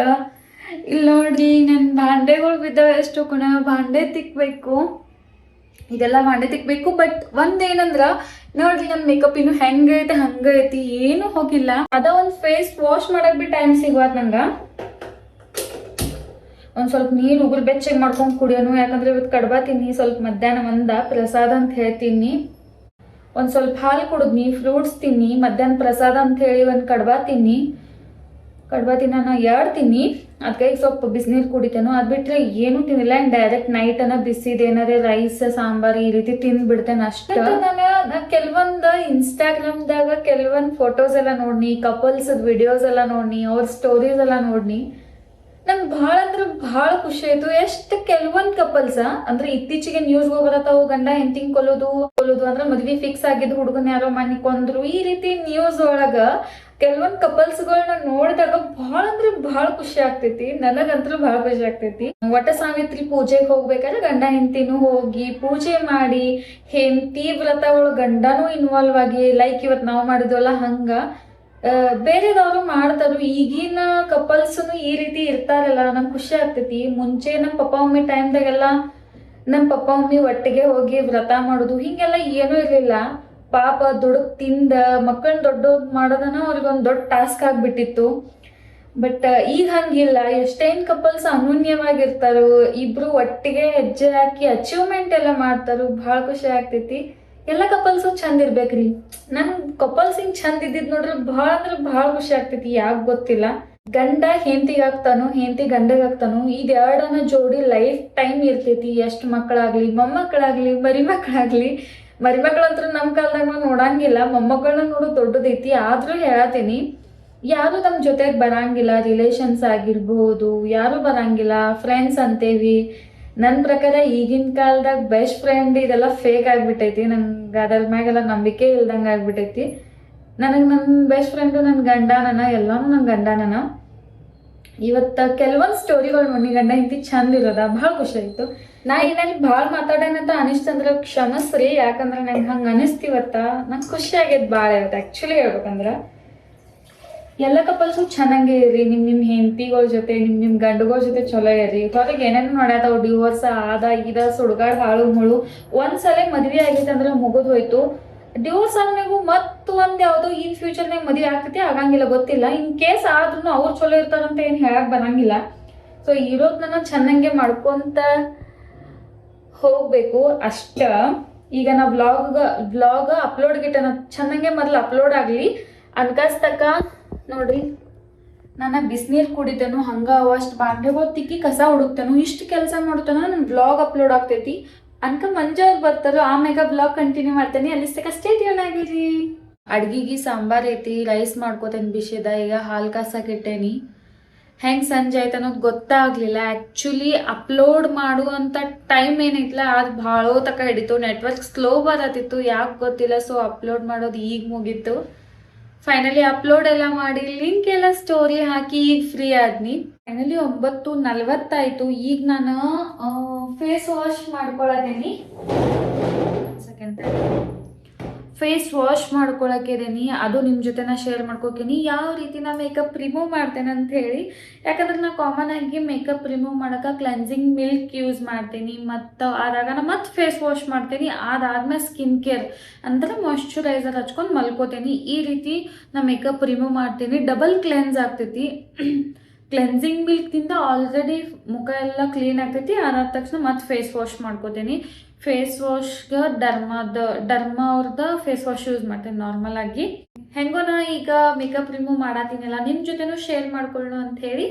ಇಲ್ಲಿ ನೋಡ್ರಿ ನನ್ನ ಭಾಂಡೆಗಳು ಬಿದ್ದಾವೆ. ಎಷ್ಟು ಕೊನೆ ಭಾಂಡೆ ತಿಕ್ಕಬೇಕು. ಇದೆಲ್ಲ ಮಾಡಿ ತಿಕ್ಬೇಕು. ಬಟ್ ಒಂದೇನಂದ್ರ ನೋಡ್ರಿ ನನ್ನ ಮೇಕಪ್ ಇನ್ನು ಹೆಂಗೈತೆ ಹಂಗೈತಿ, ಏನು ಹೋಗಿಲ್ಲ. ಅದ ಒಂದು ಫೇಸ್ ವಾಶ್ ಮಾಡಕ್ ಬಿ ಟೈಮ್ ಸಿಗುವತ್ ನಂಗ. ಒಂದ್ ಸ್ವಲ್ಪ ನೀರು ಉಗುರು ಬೆಚ್ಚಗೆ ಮಾಡ್ಕೊಂಡು ಕುಡಿಯೋನು, ಯಾಕಂದ್ರೆ ಇವತ್ತು ಕಡ್ಬಾ ತಿನ್ನಿ, ಸ್ವಲ್ಪ ಮಧ್ಯಾಹ್ನ ಪ್ರಸಾದ ಅಂತ ಹೇಳ್ತೀನಿ. ಒಂದ್ ಸ್ವಲ್ಪ ಹಾಲು ಕುಡಿದ್ನಿ, ಫ್ರೂಟ್ಸ್ ತಿನ್ನಿ, ಮಧ್ಯಾಹ್ನ ಪ್ರಸಾದ ಅಂತ ಹೇಳಿ ಒಂದು ಕಡ್ಬಾ ತಿನ್ನಿ ನಾನು 2 ತಿನ್ನಿ. ಅದಕ್ಕೆ ಸ್ವಲ್ಪ ಬಿಸಿನೀರು ಕುಡಿತೇನು. ಅದು ಬಿಟ್ರೆ ಏನು ತಿನ್ನಿಲ್ಲ. ಆ್ಯಂಡ್ ಡೈರೆಕ್ಟ್ ನೈಟ್ ಬಿಸಿದು ಏನಾರೇ ರೈಸ್ ಸಾಂಬಾರು ಈ ರೀತಿ ತಿಂದ್ಬಿಡ್ತೇನೆ ಅಷ್ಟೇ. ನಾನು ಕೆಲವೊಂದು ಇನ್ಸ್ಟಾಗ್ರಾಮ್ದಾಗ ಕೆಲವೊಂದು ಫೋಟೋಸ್ ಎಲ್ಲ ನೋಡ್ನಿ, ಕಪಲ್ಸ್ ವಿಡಿಯೋಸ್ ಎಲ್ಲ ನೋಡ್ನಿ, ಅವ್ರ ಸ್ಟೋರೀಸ್ ಎಲ್ಲ ನೋಡ್ನಿ. ನಂಗೆ ಭಾಳ ಅಂದ್ರೆ ಭಾಳ ಖುಷಿ ಆಯ್ತು. ಎಷ್ಟು ಕೆಲವೊಂದು ಕಪಲ್ಸ್ ಅಂದ್ರೆ ಇತ್ತೀಚೆಗೆ ನ್ಯೂಸ್ಗೆ ಬರತ್ತಾವು, ಗಂಡ ಹೆಂಡತಿಂಗ್ ಕೊಲ್ಲೋದು ಅಂದ್ರೆ ಮದ್ವೆ ಫಿಕ್ಸ್ ಆಗಿದ್ದು ಹುಡುಗನ ಯಾರೋ ಮನೆ ಕೊಂದ್ರು, ಈ ರೀತಿ ನ್ಯೂಸ್ ಒಳಗ ಕೆಲವೊಂದು ಕಪಲ್ಸ್ಗಳನ್ನ ನೋಡಿದಾಗ ಭಾಳ ಅಂದ್ರೆ ಭಾಳ ಖುಷಿ ಆಗ್ತೈತಿ. ನನಗಂತೂ ಭಾಳ ಖುಷಿ ಆಗ್ತೈತಿ. ವಟ ಸಾವಿತ್ರಿ ಪೂಜೆಗೆ ಹೋಗ್ಬೇಕಾದ್ರೆ ಗಂಡ ಹೆಂಡತಿನೂ ಹೋಗಿ ಪೂಜೆ ಮಾಡಿ, ಹೆಂಡತಿ ವ್ರತ ಒಳಗೆ ಗಂಡನೂ ಇನ್ವಾಲ್ವ್ ಆಗಿ, ಲೈಕ್ ಇವತ್ತು ನಾವು ಮಾಡಿದ್ವಲ್ಲ ಹಂಗ ಬೇರೆದವರು ಮಾಡ್ತಾರು. ಈಗಿನ ಕಪಲ್ಸ್ನು ಈ ರೀತಿ ಇರ್ತಾರಲ್ಲ, ನಂಗೆ ಖುಷಿ ಆಗ್ತೈತಿ. ಮುಂಚೆ ನಮ್ಮ ಪಪ್ಪ ಮಮ್ಮಿ ಟೈಮ್ದಾಗೆಲ್ಲ ನಮ್ಮ ಪಪ್ಪ ಮಮ್ಮಿ ಒಟ್ಟಿಗೆ ಹೋಗಿ ವ್ರತ ಮಾಡೋದು ಹಿಂಗೆಲ್ಲ ಏನೂ ಇರಲಿಲ್ಲ. ಪಾಪ ದುಡುಕ್ ತಿಂದ ಮಕ್ಕಳನ್ನ ದೊಡ್ಡೋದು ಮಾಡೋದನ್ನ ಅವ್ರಿಗೊಂದು ದೊಡ್ಡ ಟಾಸ್ಕ್ ಆಗ್ಬಿಟ್ಟಿತ್ತು. ಬಟ್ ಈಗ ಹಂಗಿಲ್ಲ. ಎಷ್ಟೇನ್ ಕಪಲ್ಸ್ ಅನ್ಯೋನ್ಯವಾಗಿರ್ತಾರೋ, ಇಬ್ರು ಒಟ್ಟಿಗೆ ಹೆಜ್ಜೆ ಹಾಕಿ ಅಚೀವ್ಮೆಂಟ್ ಎಲ್ಲ ಮಾಡ್ತಾರೋ, ಭಾಳ ಖುಷಿ ಆಗ್ತೈತಿ. ಎಲ್ಲ ಕಪಲ್ಸು ಚಂದ ಇರ್ಬೇಕ್ರಿ. ನನ್ ಕಪಲ್ಸ್ ಹಿಂಗ್ ಚಂದ ಇದ್ದಿದ್ ನೋಡ್ರಿ ಭಾಳ ಅಂದ್ರೆ ಭಾಳ ಖುಷಿ ಆಗ್ತೈತಿ. ಯಾಕೆ ಗೊತ್ತಿಲ್ಲ. ಗಂಡ ಹೆಂಡತಿಗೆ ಆಗ್ತಾನೋ, ಹೆಂಡತಿ ಗಂಡಗೆ ಆಗ್ತಾನೋ, ಇದೆರಡನ್ನ ಜೋಡಿ ಲೈಫ್ ಟೈಮ್ ಇರ್ತೈತಿ. ಎಷ್ಟು ಮಕ್ಕಳಾಗ್ಲಿ, ಮೊಮ್ಮಕ್ಕಳಾಗ್ಲಿ, ಮರಿಮಕ್ಳಂತೂ ನಮ್ಮ ಕಾಲದಾಗ ನಾವು ನೋಡಂಗಿಲ್ಲ. ಮೊಮ್ಮಕ್ಕಳನ್ನ ನೋಡೋದು ದೊಡ್ಡದೈತಿ. ಆದ್ರೂ ಹೇಳತ್ತೀನಿ, ಯಾರು ನಮ್ಮ ಜೊತೆಗೆ ಬರಂಗಿಲ್ಲ. ರಿಲೇಷನ್ಸ್ ಆಗಿರ್ಬೋದು, ಯಾರು ಬರಂಗಿಲ್ಲ. ಫ್ರೆಂಡ್ಸ್ ಅಂತೇವಿ. ನನ್ನ ಪ್ರಕಾರ ಈಗಿನ ಕಾಲದಾಗ ಬೆಸ್ಟ್ ಫ್ರೆಂಡ್ ಇದೆಲ್ಲ ಫೇಕ್ ಆಗ್ಬಿಟ್ಟೈತಿ. ನಂಗೆ ಅದ್ರ ಮ್ಯಾಗೆಲ್ಲ ನಂಬಿಕೆ ಇಲ್ದಂಗೆ ಆಗ್ಬಿಟ್ಟೈತಿ. ನನಗೆ ನನ್ನ ಬೆಸ್ಟ್ ಫ್ರೆಂಡು ನನ್ನ ಗಂಡನ, ಎಲ್ಲಾನು ನನ್ನ ಗಂಡನ. ಇವತ್ತು ಕೆಲವೊಂದು ಸ್ಟೋರಿಗಳು ನೋಡಿ ಗಂಡ ಹೆಂಡತಿ ಚಂದ ಇರೋದ ಭಾಳ ಖುಷಿ ಆಯಿತು. ನಾ ಏನಾದ್ರು ಭಾಳ ಮಾತಾಡೋಣಂತ ಅನಿಸ್ತಂದ್ರೆ ಕ್ಷಮಿಸ್ರಿ. ಯಾಕಂದ್ರೆ ನಂಗೆ ಹಂಗೆ ಅನಿಸ್ತಿವತ್ತ. ನಂಗೆ ಖುಷಿ ಆಗೈತೆ ಭಾಳ ಇವತ್ತು. ಆ್ಯಕ್ಚುಲಿ ಹೇಳ್ಬೇಕಂದ್ರೆ ಎಲ್ಲ ಕಪಲ್ಸು ಚೆನ್ನಾಗೇ ಇರ್ರಿ. ನಿಮ್ಮ ಹೆಂಡತಿಗಳ ಜೊತೆ, ನಿಮ್ಮ ಗಂಡುಗಳ ಜೊತೆ ಚಲೋ ಇರ್ರಿ. ಹೊರಗೆ ಏನೇನು ನೋಡ್ಯಾತಾವ, ಡಿವೋರ್ಸ್ ಆದ ಸುಡುಗಾಡು ಹಾಳು ಮುಳು. ಒಂದ್ಸಲ ಮದ್ವೆ ಆಗೈತೆ ಅಂದ್ರೆ ಮುಗಿದು ಹೋಯ್ತು. ಡಿವೋರ್ಸ್ ಆದ್ಮೇಗೂ ಮತ್ತೊಂದು ಯಾವುದೋ ಇನ್ ಫ್ಯೂಚರ್ನಾಗ ಮದುವೆ ಆಗ್ತೈತಿ ಆಗಂಗಿಲ್ಲ, ಗೊತ್ತಿಲ್ಲ. ಇನ್ ಕೇಸ್ ಆದ್ರೂ ಅವ್ರು ಚಲೋ ಇರ್ತಾರಂತ ಏನು ಹೇಳಕ್ ಬರಂಗಿಲ್ಲ. ಸೊ ಇರೋದನ್ನ ಚೆನ್ನಾಗೆ ಮಾಡ್ಕೊಂತ ಹೋಗ್ಬೇಕು ಅಷ್ಟ. ಈಗ ನಾ ವ್ಲಾಗ್ ಅಪ್ಲೋಡ್ ಗಿಟ್ಟನ ಚೆನ್ನಾಗೆ ಮೊದಲು ಅಪ್ಲೋಡ್ ಆಗಲಿ ಅನ್ಕಸ್ತಕ ನೋಡ್ರಿ. ನಾನು ಬಿಸಿನೀರು ಕುಡಿತೇನು, ಹಂಗ ಅಷ್ಟು ಬಾಂಡೆಗಳು ತಿಕ್ಕಿ ಕಸ ಹುಡುಕ್ತೇನು, ಇಷ್ಟು ಕೆಲಸ ಮಾಡ್ತೇನೋ ನನ್ನ ವ್ಲಾಗ್ ಅಪ್ಲೋಡ್ ಆಗ್ತೈತಿ. ಅನ್ಕ ಮಂಜವ್ರು ಬರ್ತಾರೋ, ಆಮ್ಯಾಗ ವ್ಲಾಗ್ ಕಂಟಿನ್ಯೂ ಮಾಡ್ತೇನೆ. ಅಲ್ಲಿ ತಕ್ಕ ಸ್ಟೇ ಟ್ಯೂನ್ ಆಗಿರಿ. ಅಡ್ಗಿಗೆ ಸಾಂಬಾರ್ ಐತಿ, ರೈಸ್ ಮಾಡ್ಕೋತೇನೆ ಬಿಸಿದ. ಈಗ ಹಾಲು ಕಾಸಕ್ಕಿಟ್ಟೇನಿ. ಹೆಂಗೆ ಸಂಜೆ ಆಯ್ತು ಅನ್ನೋದು ಗೊತ್ತಾಗಲಿಲ್ಲ. ಆ್ಯಕ್ಚುಲಿ ಅಪ್ಲೋಡ್ ಮಾಡುವಂಥ ಟೈಮ್ ಏನೈತಿಲ್ಲ ಅದು ಭಾಳ ತಕ ಹಿಡಿತು. ನೆಟ್ವರ್ಕ್ ಸ್ಲೋ ಬರತ್ತಿತ್ತು, ಯಾಕೆ ಗೊತ್ತಿಲ್ಲ. ಸೊ ಅಪ್ಲೋಡ್ ಮಾಡೋದು ಈಗ ಮುಗೀತು. ಫೈನಲಿ ಅಪ್ಲೋಡ್ ಎಲ್ಲ ಮಾಡಿ ಲಿಂಕ್ ಎಲ್ಲ ಸ್ಟೋರಿ ಹಾಕಿ ಈಗ ಫ್ರೀ ಆದ್ನಿ. ಫೈನಲಿ 9:40 ಆಯಿತು. ಈಗ ನಾನು ಫೇಸ್ ವಾಶ್ ಮಾಡ್ಕೊಳತೀನಿ. ಫೇಸ್ ವಾಶ್ ಮಾಡ್ಕೊಳಕಿದ್ದೀನಿ. ಅದು ನಿಮ್ಮ ಜೊತೆ ನಾ ಶೇರ್ ಮಾಡ್ಕೋತೀನಿ ಯಾವ ರೀತಿ ನಾ ಮೇಕಪ್ ರಿಮೂವ್ ಮಾಡ್ತೇನೆ ಅಂತ ಹೇಳಿ. ಯಾಕಂದ್ರೆ ನಾ ಕಾಮನ್ ಆಗಿ ಮೇಕಪ್ ರಿಮೂವ್ ಮಾಡೋಕೆ ಕ್ಲೆನ್ಸಿಂಗ್ ಮಿಲ್ಕ್ ಯೂಸ್ ಮಾಡ್ತೀನಿ. ಮತ್ತು ಆದಾಗ ನಾ ಮತ್ತೆ ಫೇಸ್ ವಾಶ್ ಮಾಡ್ತೀನಿ. ಅದಾದ್ಮೇಲೆ ಸ್ಕಿನ್ ಕೇರ್ ಅಂದರೆ ಮಾಯ್ಶ್ಚರೈಸರ್ ಹಚ್ಕೊಂಡು ಮಲ್ಕೋತೀನಿ. ಈ ರೀತಿ ನಾ ಮೇಕಪ್ ರಿಮೂವ್ ಮಾಡ್ತೀನಿ. ಡಬಲ್ ಕ್ಲೆನ್ಸ್ ಆಗ್ತೈತಿ. ಕ್ಲೆನ್ಸಿಂಗ್ ಮಿಲ್ಕ್ದಿಂದ ಆಲ್ರೆಡಿ ಮುಖ ಎಲ್ಲ ಕ್ಲೀನ್ ಆಗ್ತೈತಿ. ಅದಾದ ತಕ್ಷಣ ಮತ್ತೆ ಫೇಸ್ ವಾಶ್ ಮಾಡ್ಕೋತೀನಿ. ಫೇಸ್ ವಾಶ್ಗೆ ಡರ್ಮ ಅವ್ರದ್ದು ಫೇಸ್ ವಾಶ್ ಯೂಸ್ ಮಾಡ್ತೀನಿ ನಾರ್ಮಲ್ ಆಗಿ. ಹೆಂಗೋ ನಾ ಈಗ ಮೇಕಪ್ ರಿಮೂವ್ ಮಾಡತ್ತೀನಲ್ಲ, ನಿಮ್ಮ ಜೊತೆನೂ ಶೇರ್ ಮಾಡ್ಕೊಳ್ಳೋಣ ಅಂತ ಹೇಳಿ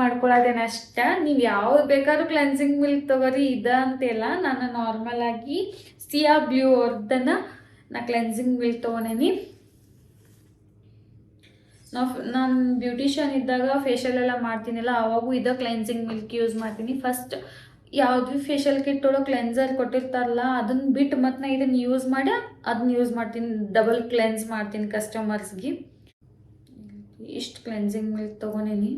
ಮಾಡ್ಕೊಳ್ಳೋದೇನೆ ಅಷ್ಟ. ನೀವು ಯಾವ್ದು ಬೇಕಾದ್ರೂ ಕ್ಲೆನ್ಸಿಂಗ್ ಮಿಲ್ಕ್ ತೊಗೋರಿ, ಅಂತೆಲ್ಲ. ನಾನು ನಾರ್ಮಲ್ ಆಗಿ ಸಿಯಾ ಬ್ಲೂ ಅವ್ರದ್ದನ್ನು ನಾ ಕ್ಲೆನ್ಸಿಂಗ್ ಮಿಲ್ಕ್ ತೊಗೊಂಡೇನಿ. ನಾನು ಬ್ಯೂಟಿಷಿಯನ್ ಇದ್ದಾಗ ಫೇಶಿಯಲ್ ಎಲ್ಲ ಮಾಡ್ತೀನಿಲ್ಲ, ಅವಾಗೂ ಇದ ಕ್ಲೆನ್ಸಿಂಗ್ ಮಿಲ್ಕ್ ಯೂಸ್ ಮಾಡ್ತೀನಿ. ಫಸ್ಟ್ ಯಾವ್ದು ಫೇಶಿಯಲ್ ಕಿಟ್ ಒಳಗೆ ಕ್ಲೆನ್ಸರ್ ಕೊಟ್ಟಿರ್ತಾರಲ್ಲ ಅದನ್ನ ಬಿಟ್ಟು ಮತ್ತೆ ನಾ ಇದನ್ನು ಯೂಸ್ ಮಾಡಿ ಅದನ್ನ ಯೂಸ್ ಮಾಡ್ತೀನಿ. ಡಬಲ್ ಕ್ಲೆನ್ಸ್ ಮಾಡ್ತೀನಿ ಕಸ್ಟಮರ್ಸ್ಗೆ. ಇಷ್ಟು ಕ್ಲೆನ್ಸಿಂಗ್ ಮಿಲ್ಕ್ ತೊಗೊಂಡೇನಿ.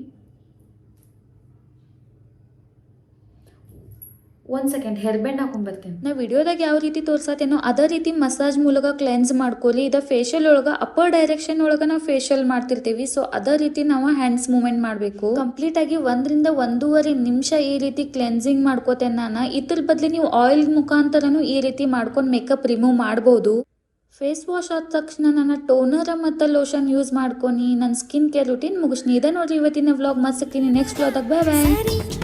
1 ಸೆಕೆಂಡ್ ಹೇರ್ ಬ್ಯಾಂಡ್ ಹಾಕೊಂಡ್ ಬರ್ತೇನೆ. ನಾ ವಿಡಿಯೋದಾಗ ಯಾವ ರೀತಿ ತೋರ್ಸತ್ತೇನೋ ಅದೇ ರೀತಿ ಮಸಾಜ್ ಮೂಲಕ ಕ್ಲೆನ್ಸ್ ಮಾಡ್ಕೊಲಿ. ಇದ ಫೇಶಿಯಲ್ ಒಳಗ ಅಪ್ಪರ್ ಡೈರೆಕ್ಷನ್ ಒಳಗ ನಾವು ಫೇಶಿಯಲ್ ಮಾಡ್ತಿರ್ತೀವಿ. ಸೊ ಅದೇ ರೀತಿ ನಾವು ಹ್ಯಾಂಡ್ಸ್ ಮೂವ್ಮೆಂಟ್ ಮಾಡಬೇಕು. ಕಂಪ್ಲೀಟ್ ಆಗಿ 1 ರಿಂದ 1.5 ನಿಮಿಷ ಈ ರೀತಿ ಕ್ಲೆನ್ಸಿಂಗ್ ಮಾಡ್ಕೋತೇನೆ ನಾನು. ಇದ್ರ ಬದ್ಲಿ ನೀವು ಆಯಿಲ್ ಮುಖಾಂತರನು ಈ ರೀತಿ ಮಾಡ್ಕೊಂಡು ಮೇಕಪ್ ರಿಮೂವ್ ಮಾಡಬಹುದು. ಫೇಸ್ ವಾಶ್ ಆದ ತಕ್ಷಣ ನಾನು ಟೋನರ್ ಮತ್ತು ಲೋಷನ್ ಯೂಸ್ ಮಾಡ್ಕೊಂಡು ನನ್ನ ಸ್ಕಿನ್ ಕೇರ್ ರೂಟೀನ್ ಮುಗಿಸ್ನಿ. ಇದೇ ನೋಡ್ರಿ ಇವತ್ತಿನ ವ್ಲಾಗ್. ಮತ್ತೆ ಸಿಗ್ತೀನಿ ನೆಕ್ಸ್ಟ್ ವ್ಲಾಗ್ದಾಗ. ಬಾಯ್ ಬಾಯ್.